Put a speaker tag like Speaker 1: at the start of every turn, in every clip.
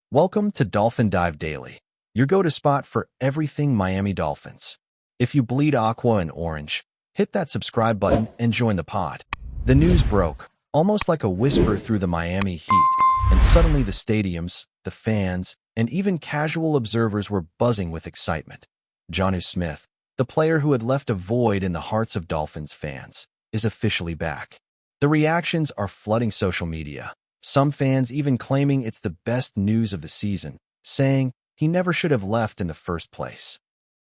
Speaker 1: Welcome to Dolphin Dive Daily, your go-to spot for everything Miami Dolphins. If you bleed aqua and orange, hit that subscribe button and join the pod. The news broke, almost like a whisper through the Miami heat, and suddenly the stadiums, the fans, and even casual observers were buzzing with excitement. Jonnu Smith, the player who had left a void in the hearts of Dolphins fans, is officially back. The reactions are flooding social media. Some fans even claiming it's the best news of the season, saying he never should have left in the first place.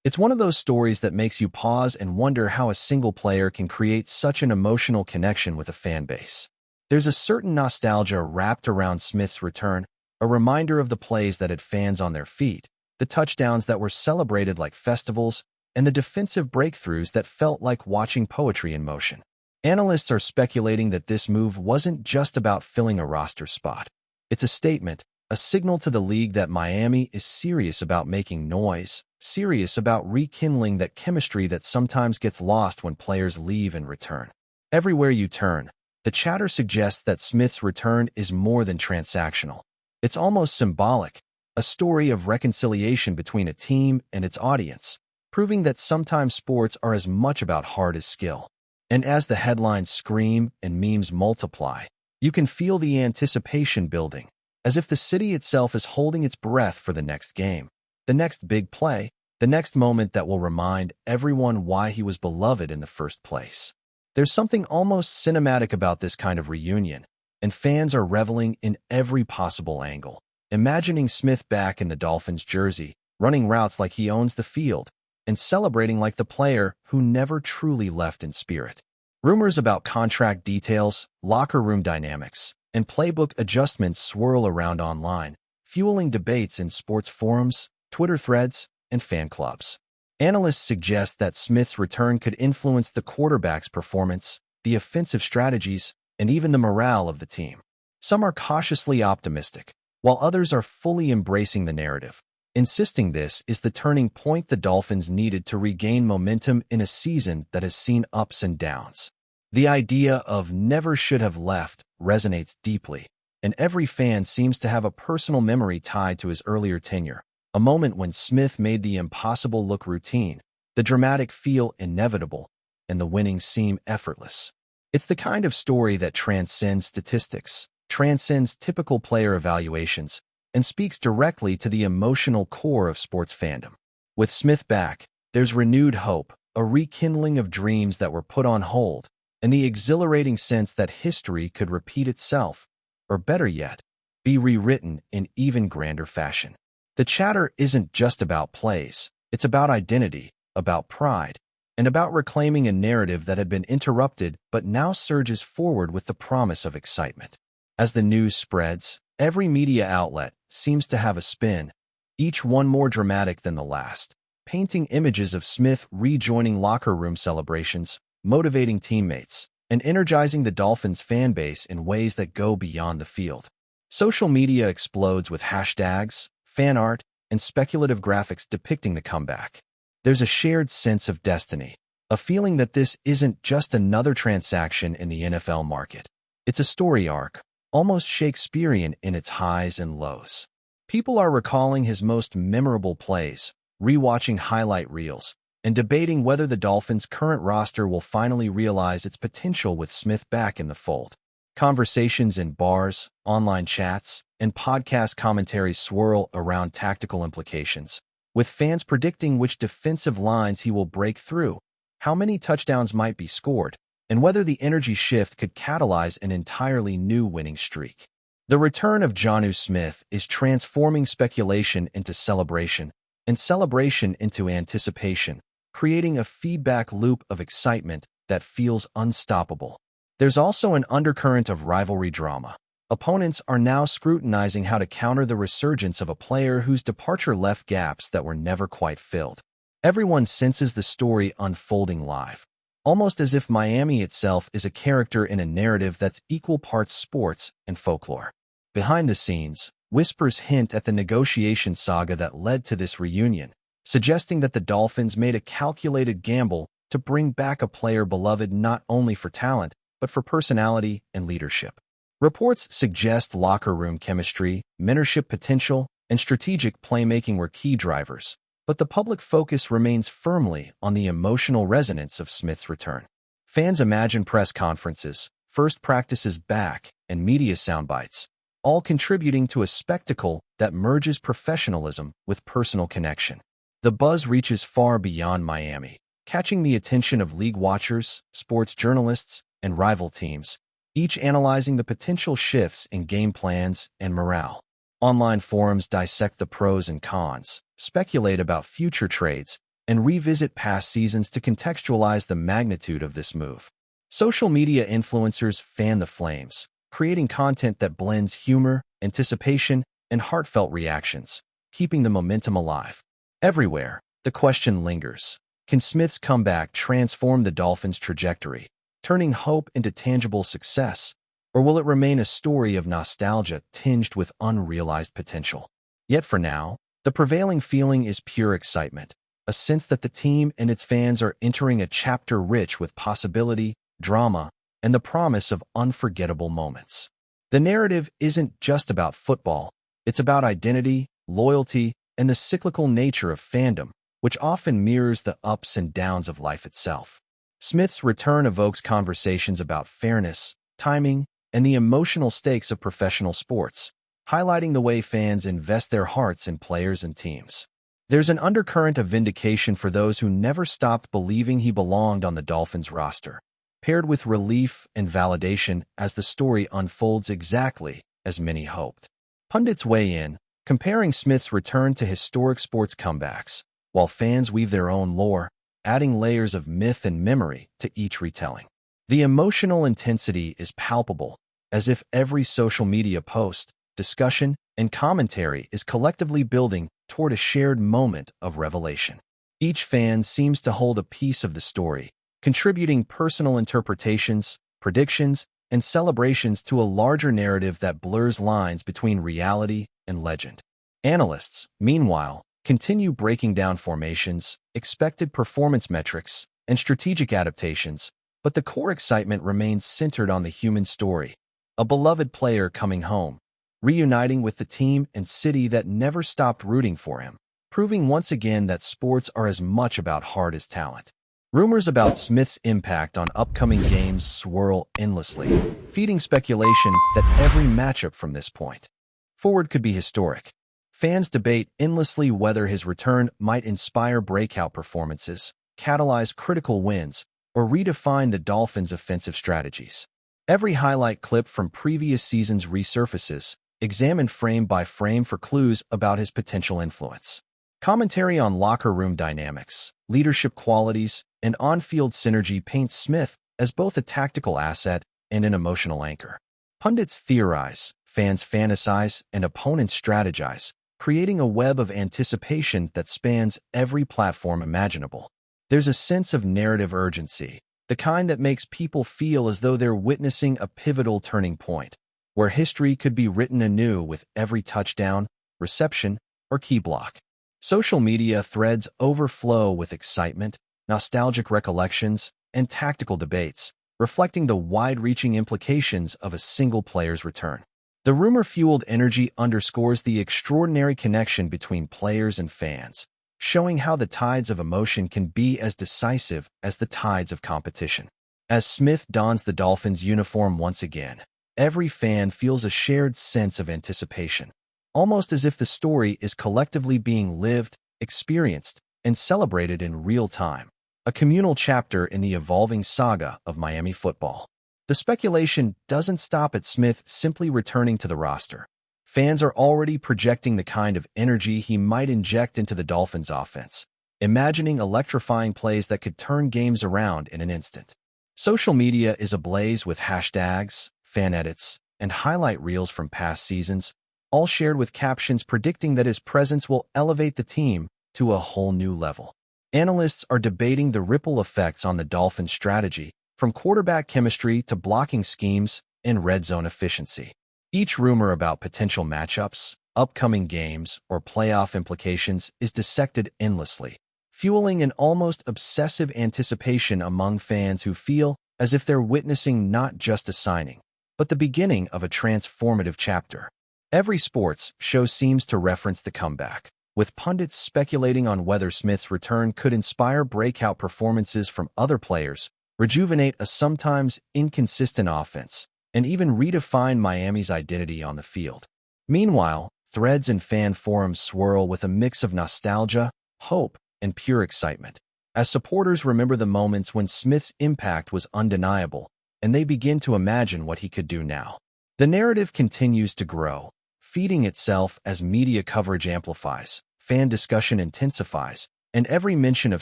Speaker 1: It's one of those stories that makes you pause and wonder how a single player can create such an emotional connection with a fan base. There's a certain nostalgia wrapped around Smith's return, a reminder of the plays that had fans on their feet, the touchdowns that were celebrated like festivals, and the defensive breakthroughs that felt like watching poetry in motion. Analysts are speculating that this move wasn't just about filling a roster spot. It's a statement, a signal to the league that Miami is serious about making noise, serious about rekindling that chemistry that sometimes gets lost when players leave and return. Everywhere you turn, the chatter suggests that Smith's return is more than transactional. It's almost symbolic, a story of reconciliation between a team and its audience, proving that sometimes sports are as much about heart as skill. And as the headlines scream and memes multiply, you can feel the anticipation building, as if the city itself is holding its breath for the next game, the next big play, the next moment that will remind everyone why he was beloved in the first place. There's something almost cinematic about this kind of reunion, and fans are reveling in every possible angle, imagining Smith back in the Dolphins jersey, running routes like he owns the field, and celebrating like the player who never truly left in spirit. Rumors about contract details, locker room dynamics, and playbook adjustments swirl around online, fueling debates in sports forums, Twitter threads, and fan clubs. Analysts suggest that Smith's return could influence the quarterback's performance, the offensive strategies, and even the morale of the team. Some are cautiously optimistic, while others are fully embracing the narrative, insisting this is the turning point the Dolphins needed to regain momentum in a season that has seen ups and downs. The idea of never should have left resonates deeply, and every fan seems to have a personal memory tied to his earlier tenure, a moment when Smith made the impossible look routine, the dramatic feel inevitable, and the winnings seem effortless. It's the kind of story that transcends statistics, transcends typical player evaluations, and speaks directly to the emotional core of sports fandom. With Smith back, there's renewed hope, a rekindling of dreams that were put on hold, and the exhilarating sense that history could repeat itself, or better yet, be rewritten in even grander fashion. The chatter isn't just about plays, it's about identity, about pride, and about reclaiming a narrative that had been interrupted but now surges forward with the promise of excitement. As the news spreads, every media outlet seems to have a spin, each one more dramatic than the last, painting images of Smith rejoining locker room celebrations, motivating teammates, and energizing the Dolphins fan base in ways that go beyond the field. Social media explodes with hashtags, fan art, and speculative graphics depicting the comeback. There's a shared sense of destiny, a feeling that this isn't just another transaction in the NFL market. It's a story arc, almost Shakespearean in its highs and lows. People are recalling his most memorable plays, rewatching highlight reels, and debating whether the Dolphins' current roster will finally realize its potential with Smith back in the fold. Conversations in bars, online chats, and podcast commentaries swirl around tactical implications, with fans predicting which defensive lines he will break through, how many touchdowns might be scored, and whether the energy shift could catalyze an entirely new winning streak. The return of Jonnu Smith is transforming speculation into celebration, and celebration into anticipation, creating a feedback loop of excitement that feels unstoppable. There's also an undercurrent of rivalry drama. Opponents are now scrutinizing how to counter the resurgence of a player whose departure left gaps that were never quite filled. Everyone senses the story unfolding live, almost as if Miami itself is a character in a narrative that's equal parts sports and folklore. Behind the scenes, whispers hint at the negotiation saga that led to this reunion, suggesting that the Dolphins made a calculated gamble to bring back a player beloved not only for talent, but for personality and leadership. Reports suggest locker room chemistry, mentorship potential, and strategic playmaking were key drivers, but the public focus remains firmly on the emotional resonance of Smith's return. Fans imagine press conferences, first practices back, and media soundbites, all contributing to a spectacle that merges professionalism with personal connection. The buzz reaches far beyond Miami, catching the attention of league watchers, sports journalists, and rival teams, each analyzing the potential shifts in game plans and morale. Online forums dissect the pros and cons, speculate about future trades, and revisit past seasons to contextualize the magnitude of this move. Social media influencers fan the flames, creating content that blends humor, anticipation, and heartfelt reactions, keeping the momentum alive. Everywhere, the question lingers. Can Smith's comeback transform the Dolphins' trajectory, turning hope into tangible success? Or will it remain a story of nostalgia tinged with unrealized potential? Yet for now, the prevailing feeling is pure excitement, a sense that the team and its fans are entering a chapter rich with possibility, drama, and the promise of unforgettable moments. The narrative isn't just about football, it's about identity, loyalty, and the cyclical nature of fandom, which often mirrors the ups and downs of life itself. Smith's return evokes conversations about fairness, timing, and the emotional stakes of professional sports, highlighting the way fans invest their hearts in players and teams. There's an undercurrent of vindication for those who never stopped believing he belonged on the Dolphins roster, paired with relief and validation as the story unfolds exactly as many hoped. Pundits weigh in, comparing Smith's return to historic sports comebacks, while fans weave their own lore, adding layers of myth and memory to each retelling. The emotional intensity is palpable, as if every social media post, discussion, and commentary is collectively building toward a shared moment of revelation. Each fan seems to hold a piece of the story, contributing personal interpretations, predictions, and celebrations to a larger narrative that blurs lines between reality and legend. Analysts, meanwhile, continue breaking down formations, expected performance metrics, and strategic adaptations, but the core excitement remains centered on the human story, a beloved player coming home, reuniting with the team and city that never stopped rooting for him, proving once again that sports are as much about heart as talent. Rumors about Smith's impact on upcoming games swirl endlessly, feeding speculation that every matchup from this point forward could be historic. Fans debate endlessly whether his return might inspire breakout performances, catalyze critical wins, or redefine the Dolphins' offensive strategies. Every highlight clip from previous seasons resurfaces, examined frame by frame for clues about his potential influence. Commentary on locker room dynamics, leadership qualities, and on-field synergy paints Smith as both a tactical asset and an emotional anchor. Pundits theorize, fans fantasize, and opponents strategize, creating a web of anticipation that spans every platform imaginable. There's a sense of narrative urgency, the kind that makes people feel as though they're witnessing a pivotal turning point, where history could be written anew with every touchdown, reception, or key block. Social media threads overflow with excitement, nostalgic recollections, and tactical debates, reflecting the wide-reaching implications of a single player's return. The rumor-fueled energy underscores the extraordinary connection between players and fans, showing how the tides of emotion can be as decisive as the tides of competition. As Smith dons the Dolphins' uniform once again, every fan feels a shared sense of anticipation, almost as if the story is collectively being lived, experienced, and celebrated in real time, a communal chapter in the evolving saga of Miami football. The speculation doesn't stop at Smith simply returning to the roster. Fans are already projecting the kind of energy he might inject into the Dolphins' offense, imagining electrifying plays that could turn games around in an instant. Social media is ablaze with hashtags, fan edits, and highlight reels from past seasons, all shared with captions predicting that his presence will elevate the team to a whole new level. Analysts are debating the ripple effects on the Dolphins' strategy, from quarterback chemistry to blocking schemes and red zone efficiency. Each rumor about potential matchups, upcoming games, or playoff implications is dissected endlessly, fueling an almost obsessive anticipation among fans who feel as if they're witnessing not just a signing, but the beginning of a transformative chapter. Every sports show seems to reference the comeback, with pundits speculating on whether Smith's return could inspire breakout performances from other players, rejuvenate a sometimes inconsistent offense, and even redefine Miami's identity on the field. Meanwhile, threads and fan forums swirl with a mix of nostalgia, hope, and pure excitement, as supporters remember the moments when Smith's impact was undeniable, and they begin to imagine what he could do now. The narrative continues to grow, feeding itself as media coverage amplifies, fan discussion intensifies, and every mention of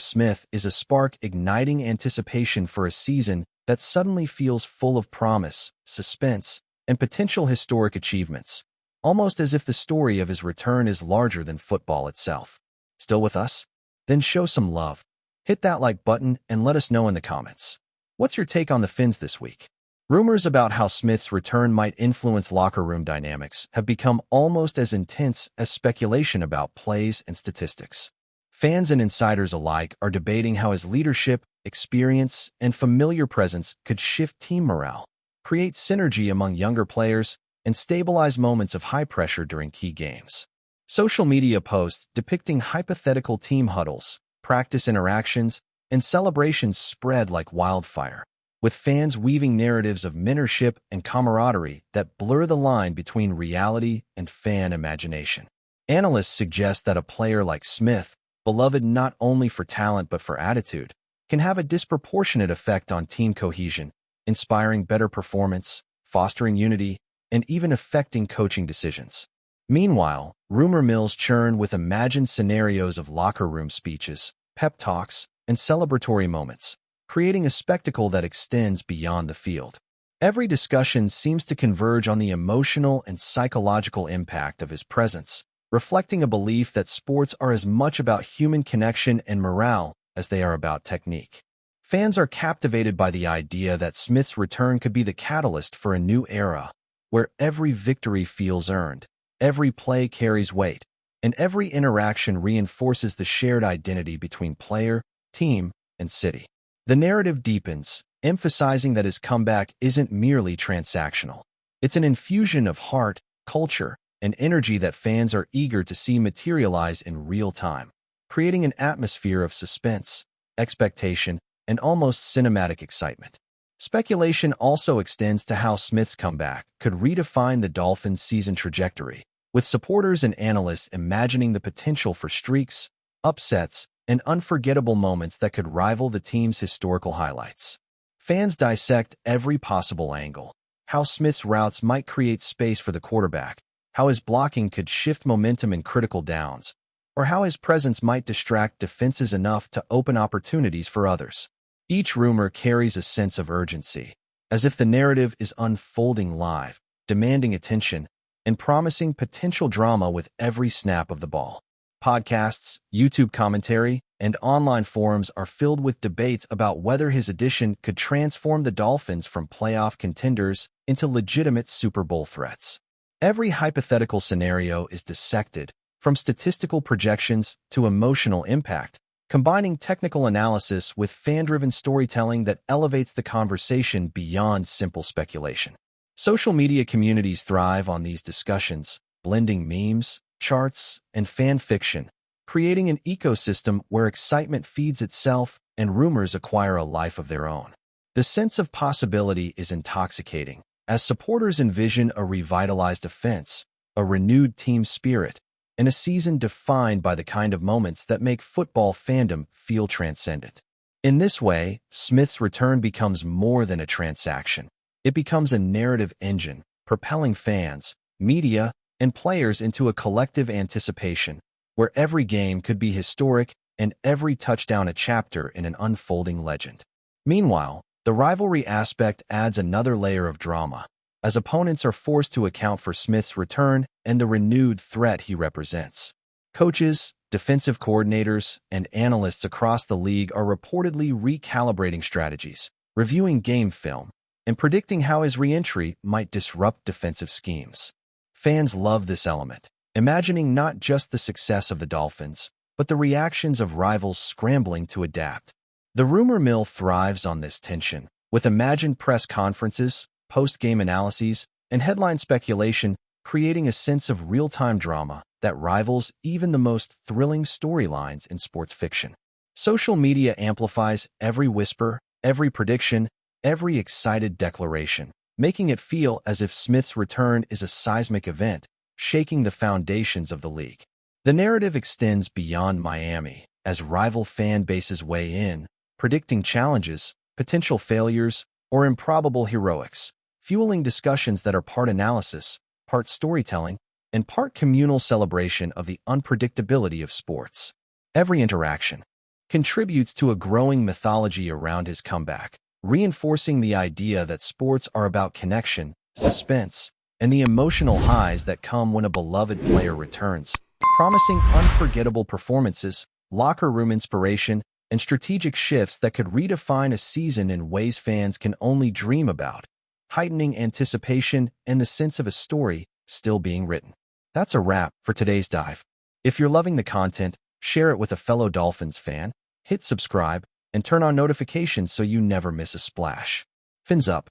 Speaker 1: Smith is a spark igniting anticipation for a season that suddenly feels full of promise, suspense, and potential historic achievements, almost as if the story of his return is larger than football itself. Still with us? Then show some love. Hit that like button and let us know in the comments. What's your take on the Fins this week? Rumors about how Smith's return might influence locker room dynamics have become almost as intense as speculation about plays and statistics. Fans and insiders alike are debating how his leadership, experience, and familiar presence could shift team morale, create synergy among younger players, and stabilize moments of high pressure during key games. Social media posts depicting hypothetical team huddles, practice interactions, and celebrations spread like wildfire, with fans weaving narratives of mentorship and camaraderie that blur the line between reality and fan imagination. Analysts suggest that a player like Smith, beloved not only for talent but for attitude, can have a disproportionate effect on team cohesion, inspiring better performance, fostering unity, and even affecting coaching decisions. Meanwhile, rumor mills churn with imagined scenarios of locker room speeches, pep talks, and celebratory moments, creating a spectacle that extends beyond the field. Every discussion seems to converge on the emotional and psychological impact of his presence, reflecting a belief that sports are as much about human connection and morale as they are about technique. Fans are captivated by the idea that Smith's return could be the catalyst for a new era, where every victory feels earned, every play carries weight, and every interaction reinforces the shared identity between player, team, and city. The narrative deepens, emphasizing that his comeback isn't merely transactional. It's an infusion of heart, culture, and energy that fans are eager to see materialize in real time, creating an atmosphere of suspense, expectation, and almost cinematic excitement. Speculation also extends to how Smith's comeback could redefine the Dolphins' season trajectory, with supporters and analysts imagining the potential for streaks, upsets, and unforgettable moments that could rival the team's historical highlights. Fans dissect every possible angle: how Smith's routes might create space for the quarterback, how his blocking could shift momentum in critical downs, or how his presence might distract defenses enough to open opportunities for others. Each rumor carries a sense of urgency, as if the narrative is unfolding live, demanding attention, and promising potential drama with every snap of the ball. Podcasts, YouTube commentary, and online forums are filled with debates about whether his addition could transform the Dolphins from playoff contenders into legitimate Super Bowl threats. Every hypothetical scenario is dissected, from statistical projections to emotional impact, combining technical analysis with fan-driven storytelling that elevates the conversation beyond simple speculation. Social media communities thrive on these discussions, blending memes, charts, and fan fiction, creating an ecosystem where excitement feeds itself and rumors acquire a life of their own. The sense of possibility is intoxicating, as supporters envision a revitalized offense, a renewed team spirit, and a season defined by the kind of moments that make football fandom feel transcendent. In this way, Smith's return becomes more than a transaction. It becomes a narrative engine, propelling fans, media, and players into a collective anticipation, where every game could be historic and every touchdown a chapter in an unfolding legend. Meanwhile, the rivalry aspect adds another layer of drama, as opponents are forced to account for Smith's return and the renewed threat he represents. Coaches, defensive coordinators, and analysts across the league are reportedly recalibrating strategies, reviewing game film, and predicting how his re-entry might disrupt defensive schemes. Fans love this element, imagining not just the success of the Dolphins, but the reactions of rivals scrambling to adapt. The rumor mill thrives on this tension, with imagined press conferences, post-game analyses, and headline speculation, creating a sense of real-time drama that rivals even the most thrilling storylines in sports fiction. Social media amplifies every whisper, every prediction, every excited declaration, making it feel as if Smith's return is a seismic event, shaking the foundations of the league. The narrative extends beyond Miami, as rival fan bases weigh in, predicting challenges, potential failures, or improbable heroics, fueling discussions that are part analysis, part storytelling, and part communal celebration of the unpredictability of sports. Every interaction contributes to a growing mythology around his comeback, reinforcing the idea that sports are about connection, suspense, and the emotional highs that come when a beloved player returns, promising unforgettable performances, locker room inspiration, and strategic shifts that could redefine a season in ways fans can only dream about, heightening anticipation and the sense of a story still being written. That's a wrap for today's dive. If you're loving the content, share it with a fellow Dolphins fan, hit subscribe, and turn on notifications so you never miss a splash. Fins up.